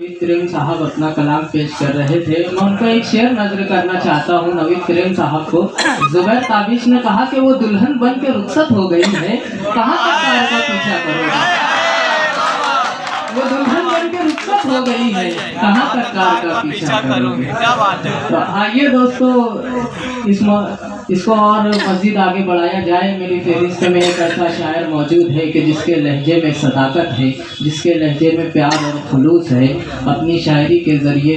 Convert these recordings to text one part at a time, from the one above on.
नवीद करीम साहब अपना कलाम पेश कर रहे थे। मैं उनको एक शेर नजर करना चाहता हूँ नवीद करीम साहब को। जुबैर ताबिश ने कहा कि वो दुल्हन बन के रुखसत हो गई है, कहाँ तक कार का पीछा करोगे। वो दुल्हन बन के रुखसत हो गई है, कहाँ तक कार का पीछा करोगे। क्या बात है। तो आइए दोस्तों इसको और मज़ीद आगे बढ़ाया जाए। मेरी फहरिस्त में एक ऐसा शायर मौजूद है कि जिसके लहजे में सदाकत है, जिसके लहजे में प्यार और खुलूस है। अपनी शायरी के ज़रिए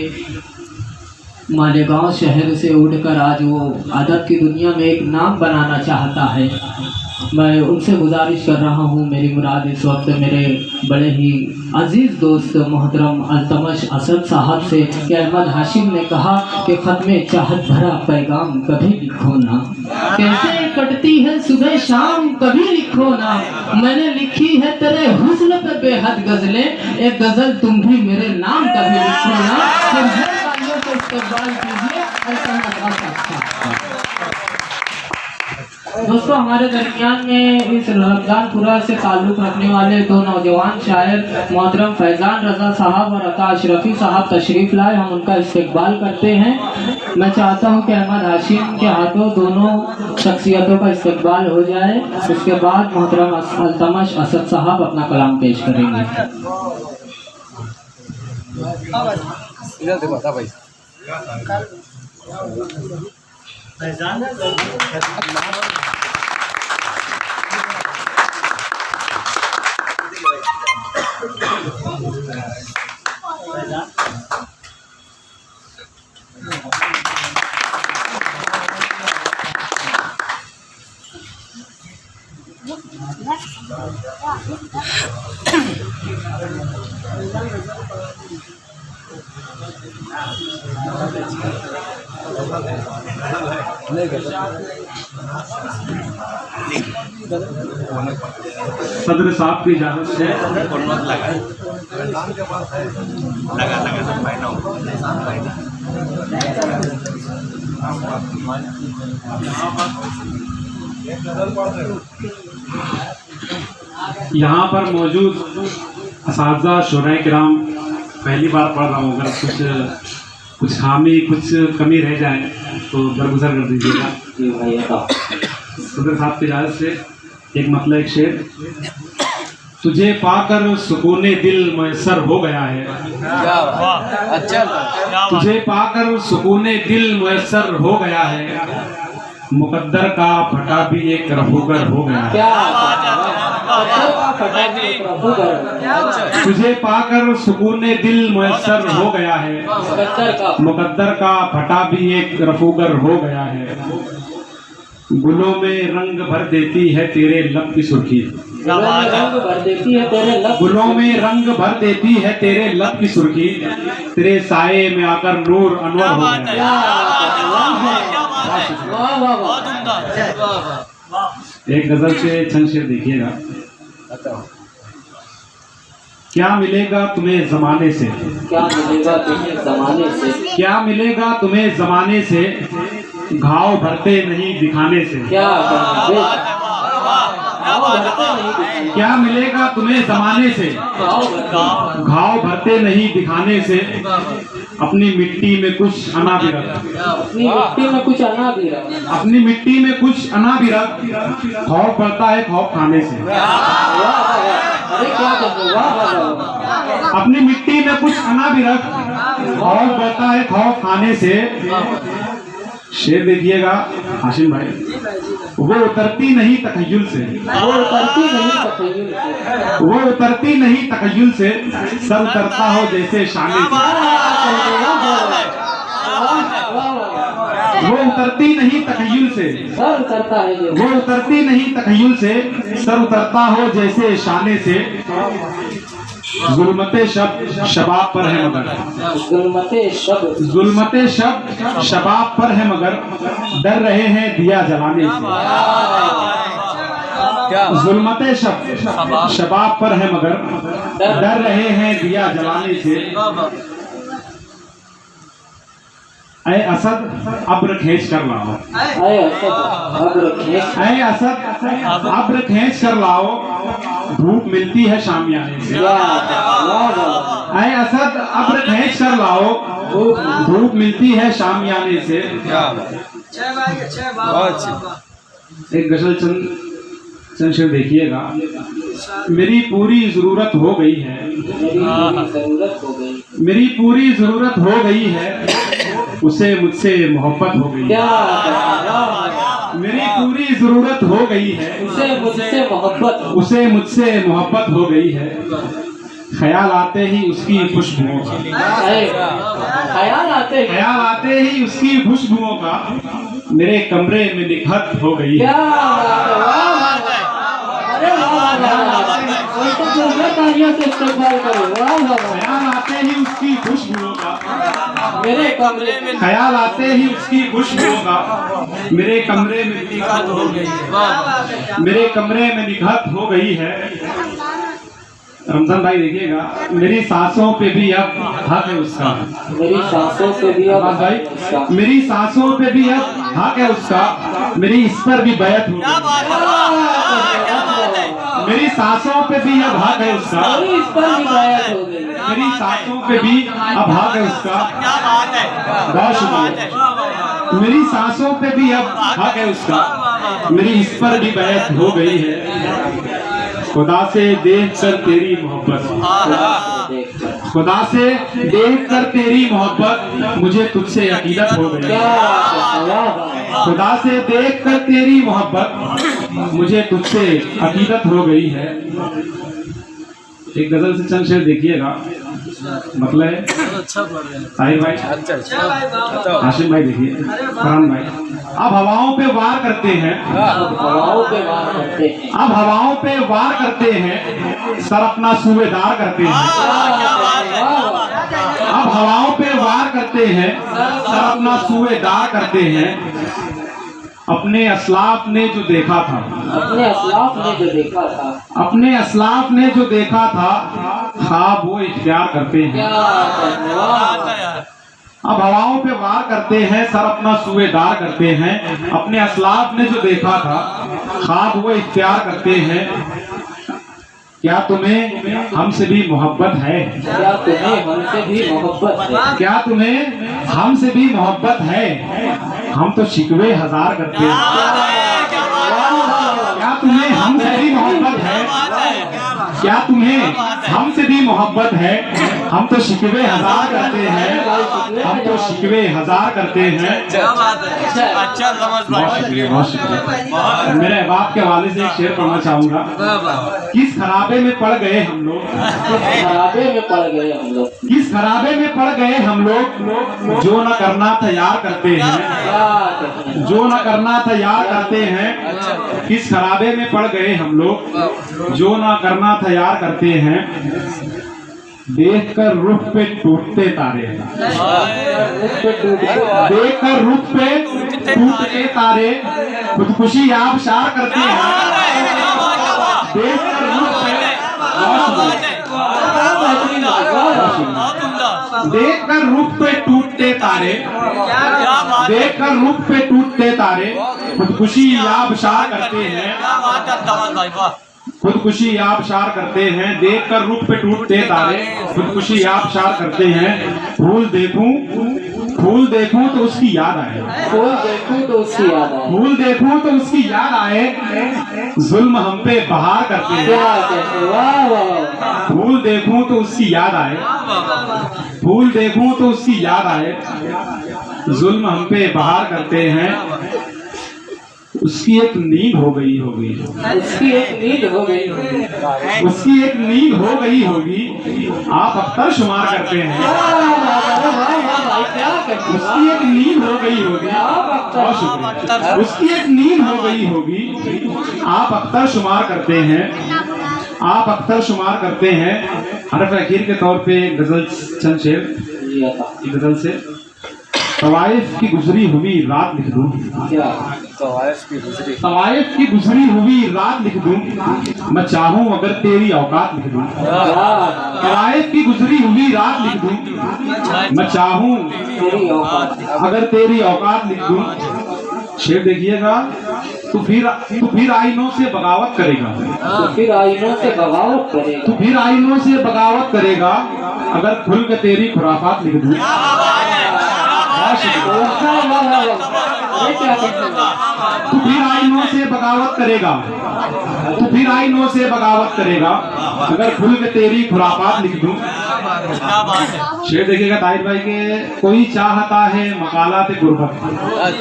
मालेगांव शहर से उठकर आज वो अदब की दुनिया में एक नाम बनाना चाहता है। मैं उनसे गुजारिश कर रहा हूँ, मेरी मुराद इस वक्त मेरे बड़े ही अजीज़ दोस्त मोहतरम अल्तमश असद साहब से कि अहमद हाशिम ने कहा कि ख़त में चाहत भरा पैगाम कभी लिखो ना, कैसे कटती है सुबह शाम कभी लिखो ना। मैंने लिखी है तेरे हुस्न पे बेहद गज़लें, एक गज़ल तुम भी मेरे नाम कभी लिखो ना। इस्तेमाल कीजिए दोस्तों। हमारे दरमियान में इस रमजानपुरा से ताल्लुक़ रखने वाले दो नौजवान शायर मोहतरम फैज़ान रज़ा साहब और अता अशरफी साहब तशरीफ़ लाए। हम उनका इस्तकबाल करते हैं। मैं चाहता हूं कि अहमद हाशिम के हाथों दोनों शख्सियतों का इस्तकबाल हो जाए। उसके बाद मोहतरम अल्तमश असद साहब अपना कलाम पेश करेंगे। सदर साहब की इजाजत से यहाँ पर मौजूद असातिज़ा शुराए किराम पहली बार पढ़ रहा हूँ। अगर कुछ खामी कुछ कमी रह जाए तो दरगुजर कर दीजिएगा। सदर साहब की इजाज़त से एक मतलब एक शेर। तुझे पाकर सुकूने दिल मैसर हो गया है, तुझे पाकर सुकूने दिल मैसर हो गया है, मुकद्दर का फटा भी एक रफूगर हो गया है। तुझे पाकर सुकूने दिल मैसर हो गया है, मुकद्दर का फटा भी एक रफूगर हो गया है। गुलों में रंग भर देती है तेरे लब की सुर्खी, गुलों में रंग भर देती है तेरे लब की सुर्खी, तेरे साये में आकर नूर अनवर हो गया। एक गजल से चंद शेर देखिएगा। क्या मिलेगा तुम्हें जमाने से, क्या मिलेगा तुम्हें ज़माने से, क्या मिलेगा तुम्हें जमाने से, घाव भरते नहीं दिखाने से। क्या मिलेगा तुम्हें जमाने से, घाव भरते नहीं दिखाने से, अपनी मिट्टी में कुछ अना भी रख, अपनी मिट्टी में कुछ अना भी रख, अपनी मिट्टी में कुछ अना भी रख, खौफ पड़ता है खौफ खाने से। अपनी मिट्टी में कुछ अना भी रख, खौफ पड़ता है खौफ खाने से। शेर देखिएगा हाशिम भाई। वो उतरती नहीं तखय्युल से, वो उतरती नहीं तखय्युल से, वो उतरती नहीं तखय्युल से, सर उतरता हो जैसे शाने से। वो उतरती नहीं तखय्युल से, सर उतरता है, वो उतरती नहीं तखय्युल से, सर उतरता हो जैसे शाने से। जुल्मते शब शबाब पर है मगर, जुल्मते शब शबाब पर है मगर, डर रहे हैं दिया जलाने से। जुल्मते शब शबाब पर है मगर, डर रहे हैं दिया जलाने से। ऐ असद अब्र खींच कर लाओ, ऐ असद अब्र खींच कर लाओ, धूप मिलती है शामियाने से। ऐ असद अब्र कर लाओ, धूप मिलती है शामियाने से। एक गजल चंद शेर देखिएगा। मेरी पूरी जरूरत हो गई है, मेरी पूरी जरूरत हो गई है, उसे मुझसे मोहब्बत हो गई है। मेरी पूरी जरूरत हो गई है, उसे मुझसे मोहब्बत हो गई है। ख्याल आते ही उसकी खुशबुओं का, ख्याल आते ही उसकी खुशबुओं का मेरे कमरे में निखत हो गई है। ख्याल आते ही उसकी खुशबुओं का, मेरे कमरे में, ख्याल आते ही उसकी खुशबुओं का मेरे कमरे में निखत हो गई है, मेरे कमरे में निखत हो गई है। रमजान भाई देखिएगा, मेरी सांसों पे भी अब हक है उसका, मेरी सांसों पे भी अब भाई, मेरी सांसों पे भी अब हक है उसका, मेरी इस पर भी बैत हो गई। मेरी सांसों पे भी अब हक है उसका, इस पर भी बैत हो गई। मेरी सांसों पे भी अब हक है उसका। बहुत शुक्रिया। मेरी सांसों पे भी अब हक है उसका, मेरी इस पर भी बैत हो गई है। खुदा से देख कर तेरी मोहब्बत, खुदा से देख कर तेरी मोहब्बत मुझे तुझसे अकीदत हो गई। खुदा से देख कर तेरी मोहब्बत मुझे तुझसे अकीदत हो गई है। एक गजल से चंद शेर देखिएगा, मतलब है ताहिर भाई, हाशिम भाई देखिए, फरहान भाई। अब हवाओं पे वार करते हैं, हवाओं पे वार करते हैं, अब हवाओं पे वार करते हैं, सर अपना सूबेदार करते हैं। अब हवाओं पे वार करते हैं, सर अपना सूबेदार करते हैं। अपने असलाफ ने जो देखा था, अपने असलाफ ने जो देखा था, अपने असलाफ ने जो देखा था, ख्वाब वो इख्तियार करते हैं। अब हवाओं पे वार करते हैं, सर अपना सूबेदार करते हैं। अपने असलाफ ने जो देखा था, ख्वाब वो इख्तियार करते हैं। क्या तुम्हें हमसे भी मोहब्बत है? क्या तुम्हें हमसे भी मोहब्बत है? क्या तुम्हें हमसे भी मोहब्बत है? हम तो शिकवे हजार करते हैं। क्या तुम्हें हमसे भी मोहब्बत है? क्या तुम्हें हमसे भी मोहब्बत है? हम तो शिकवे हजार करते हैं, हम तो शिकवे हजार करते हैं। अच्छा समझ बहुत शुक्रिया, बहुत शुक्रिया। मेरे बाप के हवाले से एक शेर पढ़ना चाहूंगा। किस खराबे में पड़ गए हम लोग, खराबे में पड़ गए हम लोग, किस खराबे में पड़ गए हम लोग, जो न करना था यार करते हैं, जो न करना था यार करते हैं। किस खराबे में पड़ गए हम लोग, जो न करना था यार करते हैं। देखकर रुख पे टूटते तारे, देखकर रुख पे टूटते तारे, खुदकुशी आप शार करते हैं। देखकर रुख पे, देखकर रुख पे टूटते तारे, देखकर रुख पे टूटते तारे, खुदकुशी आप शार करते हैं। खुदकुशी आप शार करते हैं। देखकर रुख पे टूटते तारे, खुदकुशी आप शार करते हैं। फूल देखूं, फूल देखूं तो उसकी याद आए, फूल देखूं तो उसकी याद आए, फूल देखूं तो उसकी याद आए। जुल्म हम पे बहार करते हैं। वाह वाह। फूल देखूं तो उसकी याद आए, फूल देखूं तो उसकी याद आए। जुल्म हम पे बहार करते हैं। उसकी एक नींद हो गई होगी, उसकी एक नींद हो गई होगी, उसकी एक नींद हो गई होगी। आप अख्तर शुमार करते हैं। उसकी एक नींद हो गई होगी, बहुत शुक्रिया। उसकी एक नींद हो गई होगी। आप अख्तर शुमार करते हैं, आप अख्तर शुमार करते हैं। हरफ अखीर के तौर पे गजल चंद शेर गजल से। तवाइफ की गुजरी हुई रात लिख दूं, तवाइफ की गुजरी हुई रात लिख दूं। मैं चाहूं अगर तेरी औकात लिख दूं, तवाइफ की गुजरी हुई रात लिख दूं। मैं चाहूं अगर तेरी औकात लिख दूं। शेर देखिएगा, तू फिर आइनों से बगावत करेगा, तो फिर आईनों से बगावत करेगा, तू फिर आइनों से बगावत करेगा, अगर खुल के तेरी खुराफात लिख दूं। ये क्या कहते हैं? तू फिर आइनों से बगावत करेगा, तू फिर आइनों से बगावत करेगा, अगर खुल के तेरी खुराफात लिख दूं। शेर देखिएगा ताहिर भाई के, कोई चाहता है मकालात गुर्बत,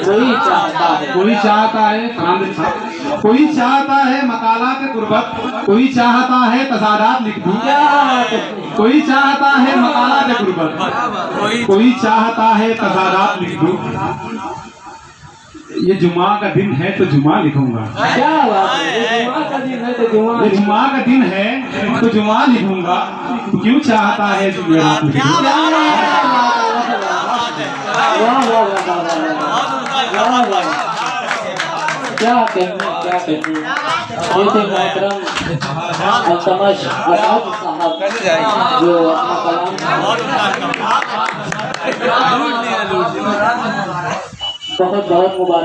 कोई चाहता है, कोई चाहता है फरहान साहब, कोई चाहता है मकालात गुर्बत, कोई चाहता है तजादात लिख दूं। कोई चाहता है मकालात गुर्बत, कोई चाहता है तजादात लिख दूं। ये जुमा का दिन है तो जुमा लिखूंगा, क्या बात है, ये जुमा का दिन है तो जुमा, ये जुमा का दिन है तो जुमा लिखूंगा, तो क्यों चाहता है जुमेरात लिखूं। वाह वाह वाह वाह वाह, क्या कहने, क्या कहने। ये थे मोहतरम अल्तमश आजाद साहब जो अपना कलाम बहुत बहुत मुबारक।